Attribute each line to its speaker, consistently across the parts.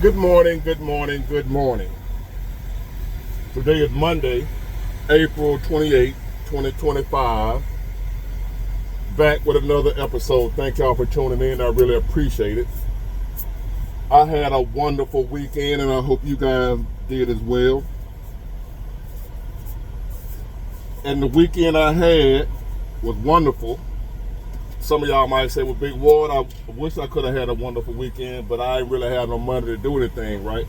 Speaker 1: Good morning, good morning, good morning. Today is Monday, April 28th, 2025. Back with another episode. Thank y'all for tuning in. I really appreciate it. I had a wonderful weekend and I hope you guys did as well. And the weekend I had was wonderful. Some of y'all might say, well, Big Ward, I wish I could have had a wonderful weekend, but I ain't really had no money to do anything, right?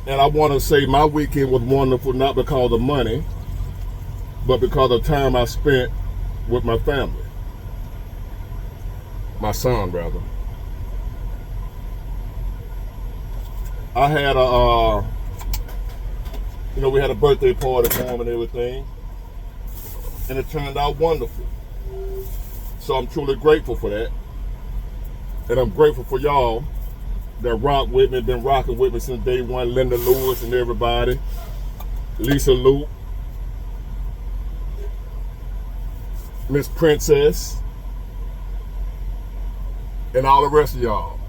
Speaker 1: And I want to say my weekend was wonderful, not because of money, but because of time I spent with my family. My son, rather. I had we had a birthday party for him and everything, and it turned out wonderful. So I'm truly grateful for that. And I'm grateful for y'all that rock with me, been rocking with me since day one. Linda Lewis and everybody. Lisa Luke. Miss Princess. And all the rest of y'all.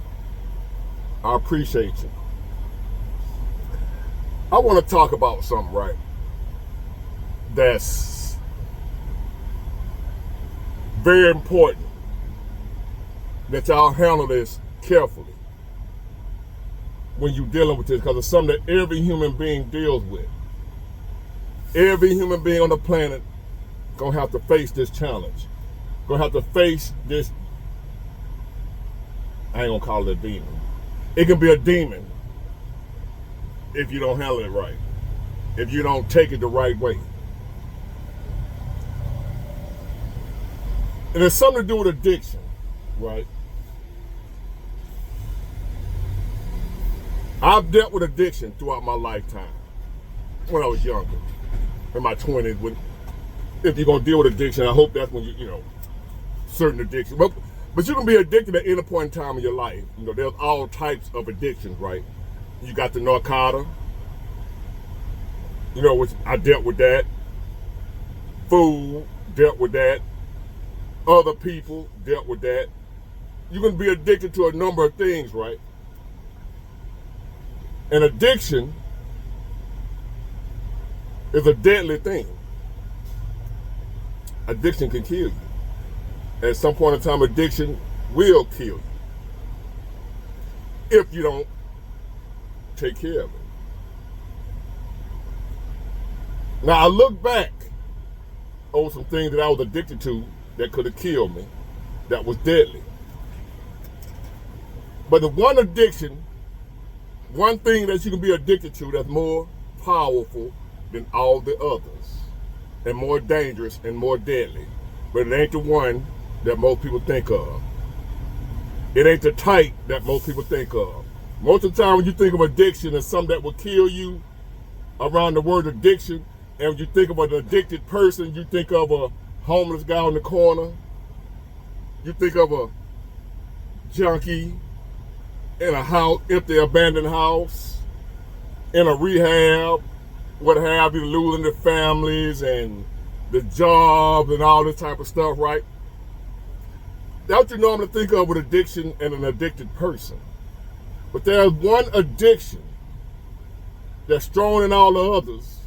Speaker 1: I appreciate you. I want to talk about something, right? That's very important that y'all handle this carefully when you're dealing with this, because it's something that every human being deals with. Every human being on the planet gonna have to face this challenge. Gonna have to face this. I ain't gonna call it a demon. It can be a demon if you don't handle it right, if you don't take it the right way. And it's something to do with addiction, right? I've dealt with addiction throughout my lifetime. When I was younger, in my 20s, if you're gonna deal with addiction, I hope that's when certain addiction. But you can be addicted at any point in time in your life. There's all types of addictions, right? You got the narcotic, which I dealt with that. Food, dealt with that. Other people dealt with that. You can be addicted to a number of things, right? And addiction is a deadly thing. Addiction can kill you. At some point in time, addiction will kill you if you don't take care of it. Now, I look back on some things that I was addicted to that could have killed me, that was deadly. But the one addiction, one thing that you can be addicted to that's more powerful than all the others, and more dangerous and more deadly, but it ain't the one that most people think of. It ain't the type that most people think of. Most of the time when you think of addiction as something that will kill you, around the word addiction, and when you think of an addicted person, you think of a homeless guy on the corner. You think of a junkie in a house, empty, abandoned house, in a rehab, what have you, losing their families and the job and all this type of stuff, right? That's what you normally think of with addiction and an addicted person. But there's one addiction that's stronger than all the others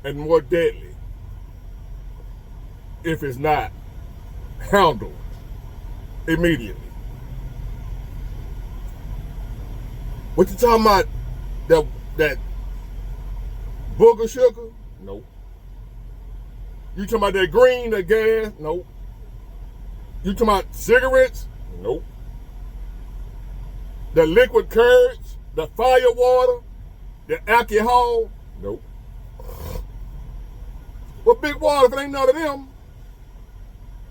Speaker 1: and more deadly if it's not handled immediately. What you talking about? That booger sugar? Nope. You talking about that green, that gas? Nope. You talking about cigarettes? Nope. The liquid courage, the fire water, the alcohol? Nope. Well, Big Water, if it ain't none of them,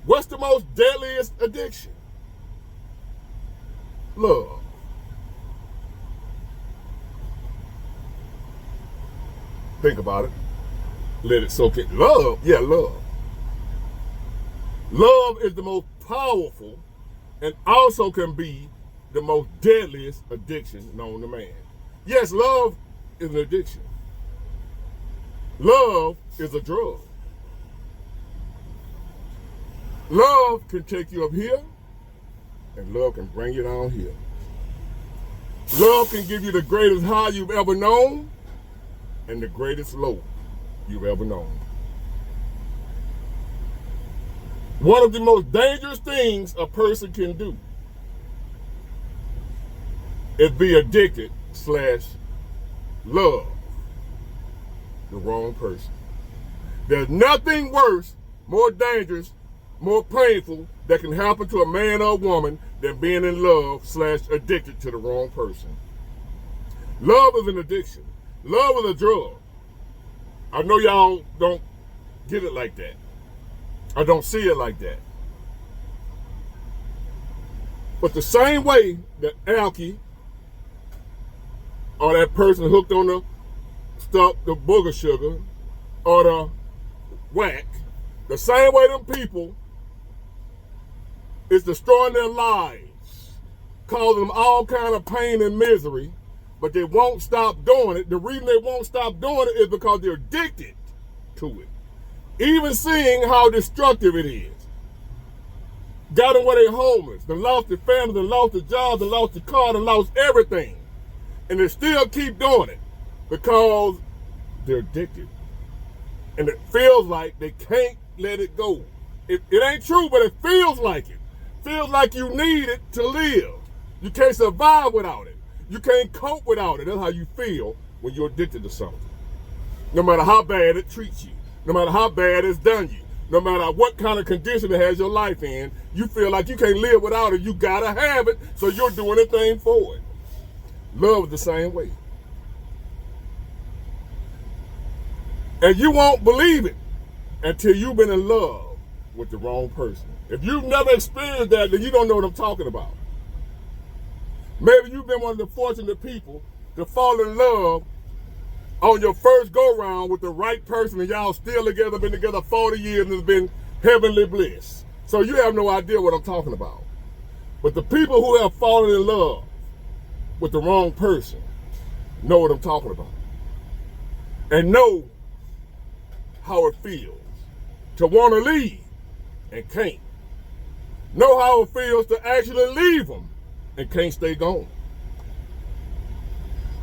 Speaker 1: what's the most deadliest addiction? Love. Think about it. Let it soak in. Love, yeah, love. Love is the most powerful and also can be the most deadliest addiction known to man. Yes, love is an addiction. Love is a drug. Love can take you up here, and love can bring you down here. Love can give you the greatest high you've ever known and the greatest low you've ever known. One of the most dangerous things a person can do is be addicted / love the wrong person. There's nothing worse, more dangerous, more painful that can happen to a man or a woman than being in love / addicted to the wrong person. Love is an addiction. Love is a drug. I know y'all don't get it like that. I don't see it like that. But the same way that alky or that person hooked on the stuff, the booger sugar or the whack, the same way them people is destroying their lives, causing them all kind of pain and misery, but they won't stop doing it. The reason they won't stop doing it is because they're addicted to it. Even seeing how destructive it is. Got them where they're homeless, they lost their families, they lost their jobs, they lost their car, they lost everything. And they still keep doing it because they're addicted. And it feels like they can't let it go. It ain't true, but it feels like it. Feels like you need it to live. You can't survive without it. You can't cope without it. That's how you feel when you're addicted to something. No matter how bad it treats you. No matter how bad it's done you, no matter what kind of condition it has your life in, you feel like you can't live without it. You gotta have it, so you're doing anything for it. Love is the same way. And you won't believe it until you've been in love with the wrong person. If you've never experienced that, then you don't know what I'm talking about. Maybe you've been one of the fortunate people to fall in love on your first go-round with the right person, and y'all still together, been together 40 years, and it's been heavenly bliss. So you have no idea what I'm talking about. But the people who have fallen in love with the wrong person know what I'm talking about. And know how it feels to want to leave and can't. Know how it feels to actually leave them and can't stay gone.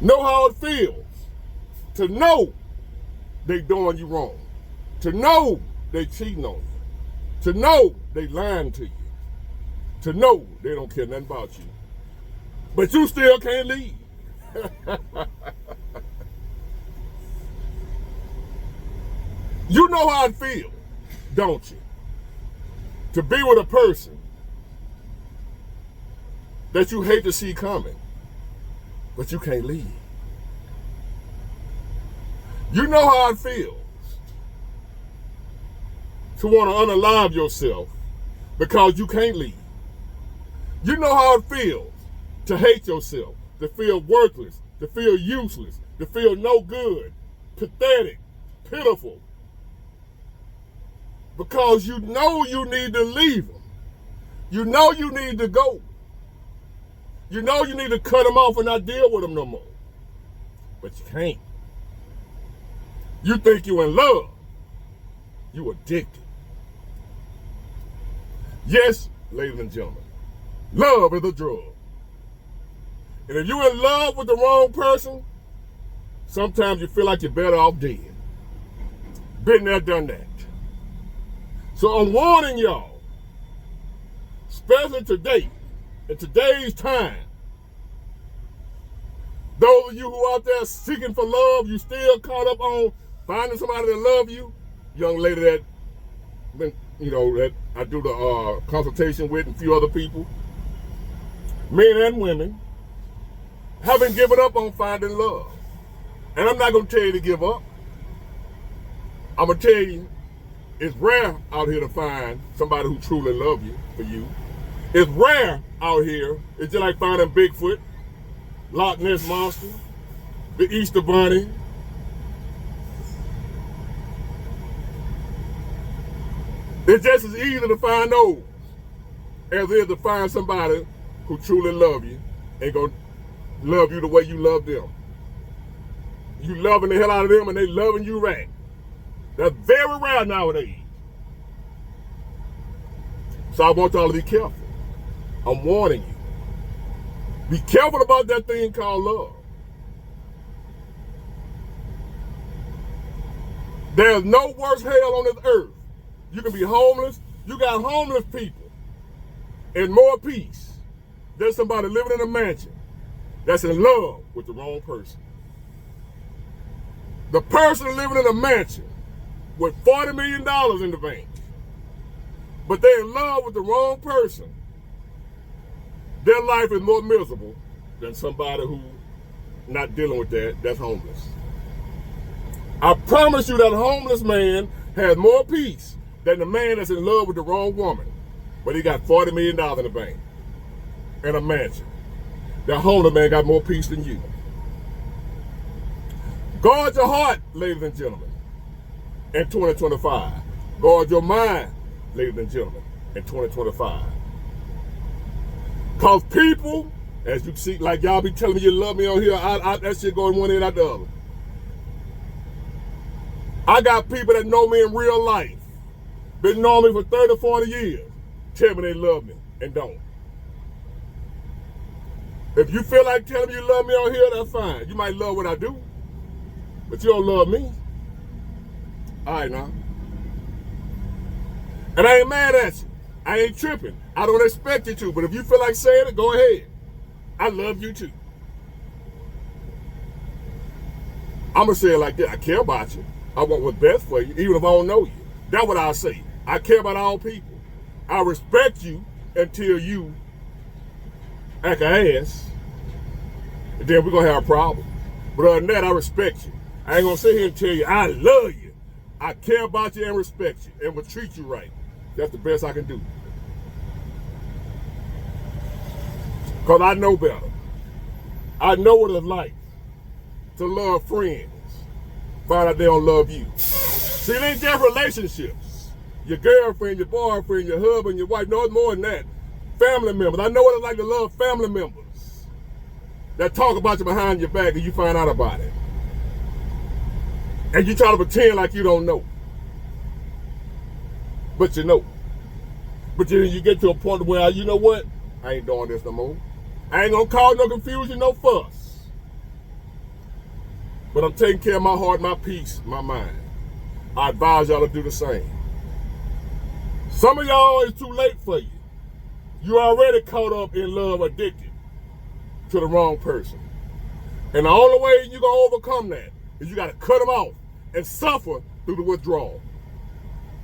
Speaker 1: Know how it feels to know they doing you wrong, to know they cheating on you, to know they lying to you, to know they don't care nothing about you, but you still can't leave. You know how it feels, don't you? To be with a person that you hate to see coming, but you can't leave. You know how it feels to want to unalive yourself because you can't leave. You know how it feels to hate yourself, to feel worthless, to feel useless, to feel no good, pathetic, pitiful, because you know you need to leave them. You know you need to go. You know you need to cut them off and not deal with them no more. But you can't. You think you're in love. You addicted. Yes, ladies and gentlemen, love is a drug. And if you're in love with the wrong person, sometimes you feel like you're better off dead. Been there, done that. So I'm warning y'all, especially today, in today's time, those of you who out there seeking for love, you still caught up on finding somebody that love you. Young lady that, that I do the consultation with and a few other people, men and women, haven't given up on finding love. And I'm not going to tell you to give up. I'm going to tell you, it's rare out here to find somebody who truly loves you for you. It's rare out here. It's just like finding Bigfoot, Loch Ness Monster, the Easter Bunny. It's just as easy to find those as it is to find somebody who truly loves you and gonna love you the way you love them. You loving the hell out of them and they loving you right. That's very rare nowadays. So I want y'all to be careful. I'm warning you. Be careful about that thing called love. There's no worse hell on this earth. You can be homeless. You got homeless people in more peace than somebody living in a mansion that's in love with the wrong person. The person living in a mansion with $40 million in the bank, but they're in love with the wrong person, their life is more miserable than somebody who not dealing with that's homeless. I promise you that homeless man has more peace than the man that's in love with the wrong woman, but he got $40 million in the bank and a mansion. That homeless man got more peace than you. Guard your heart, ladies and gentlemen, in 2025. Guard your mind, ladies and gentlemen, in 2025. Because people, as you see, like y'all be telling me you love me on here, that shit going one end out the other. I got people that know me in real life, been knowing me for 30, 40 years, tell me they love me and don't. If you feel like telling me you love me on here, that's fine. You might love what I do, but you don't love me. All right, now. And I ain't mad at you. I ain't tripping. I don't expect you to, but if you feel like saying it, go ahead. I love you too. I'm going to say it like this. I care about you. I want what's best for you, even if I don't know you. That's what I'll say. I care about all people. I respect you until you act an ass, and then we're going to have a problem. But other than that, I respect you. I ain't going to sit here and tell you, I love you. I care about you and respect you and will treat you right. That's the best I can do. Because I know better. I know what it's like to love friends. Find out they don't love you. See, it ain't just relationships. Your girlfriend, your boyfriend, your husband, your wife. No, it's more than that. Family members. I know what it's like to love family members that talk about you behind your back and you find out about it. And you try to pretend like you don't know. But you know. But then you get to a point where, you know what? I ain't doing this no more. I ain't gonna cause no confusion, no fuss. But I'm taking care of my heart, my peace, my mind. I advise y'all to do the same. Some of y'all, it's too late for you. You already caught up in love, addicted to the wrong person. And the only way you're gonna overcome that is you gotta cut them off and suffer through the withdrawal.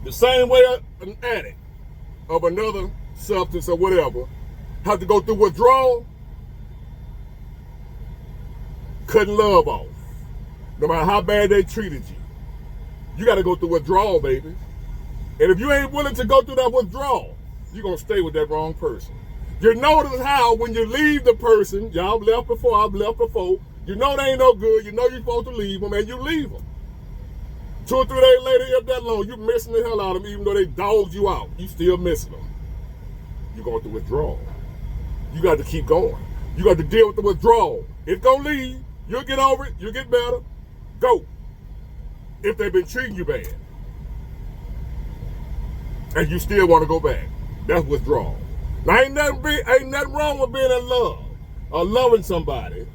Speaker 1: The same way an addict of another substance or whatever have to go through withdrawal, cutting love off. No matter how bad they treated you, you got to go through withdrawal, baby. And if you ain't willing to go through that withdrawal, you're going to stay with that wrong person. You notice how when you leave the person, y'all left before, I've left before, you know they ain't no good, you know you're supposed to leave them, and you leave them. 2 or 3 days later, if that long, you missing the hell out of them, even though they dogged you out. You still missing them. You're going through withdrawal. You got to keep going. You got to deal with the withdrawal. It's going to leave. You'll get over it. You'll get better. Go. If they've been treating you bad. And you still want to go back. That's withdrawal. Now, ain't nothing wrong with being in love or loving somebody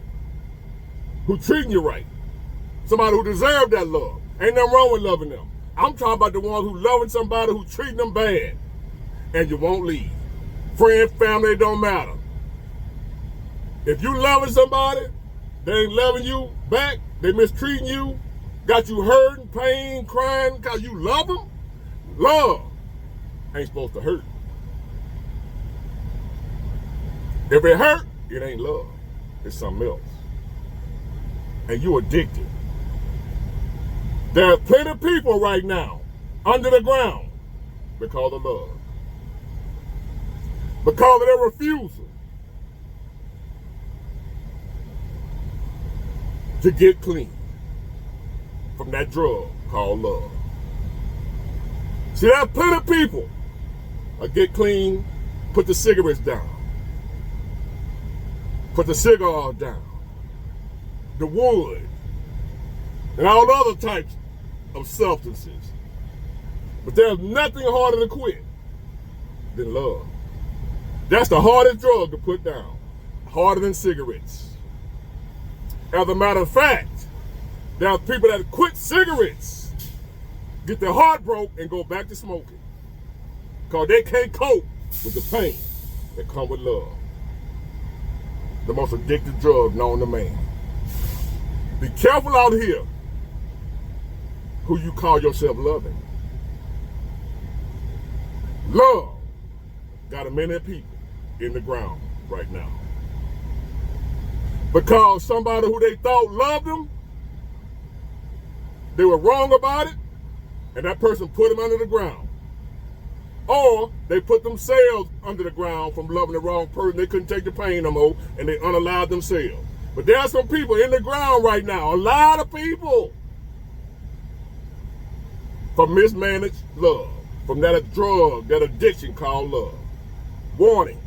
Speaker 1: who treating you right. Somebody who deserves that love. Ain't nothing wrong with loving them. I'm talking about the ones who loving somebody who treating them bad and you won't leave. Friend, family, it don't matter. If you loving somebody, they ain't loving you back, they mistreating you, got you hurting, pain, crying because you love them, love ain't supposed to hurt. If it hurt, it ain't love. It's something else. And you addicted. There are plenty of people right now under the ground because of love. Because of their refusal to get clean from that drug called love. See, there are plenty of people that get clean, put the cigarettes down, put the cigars down, the wood, and all other types of substances. But there's nothing harder to quit than love. That's the hardest drug to put down. harder than cigarettes. As a matter of fact, there are people that quit cigarettes, get their heart broke, and go back to smoking. Because they can't cope with the pain that comes with love. The most addictive drug known to man. Be careful out here who you call yourself loving. Love got a many people in the ground right now. Because somebody who they thought loved them, they were wrong about it, and that person put them under the ground. Or they put themselves under the ground from loving the wrong person. They couldn't take the pain no more, and they unallowed themselves. But there are some people in the ground right now, a lot of people, for mismanaged love, from that drug, that addiction called love. Warning.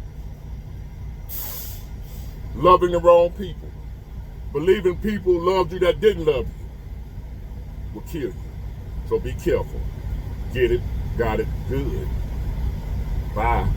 Speaker 1: Loving the wrong people. Believing people loved you that didn't love you will kill you. So be careful. Get it, got it, good. Bye.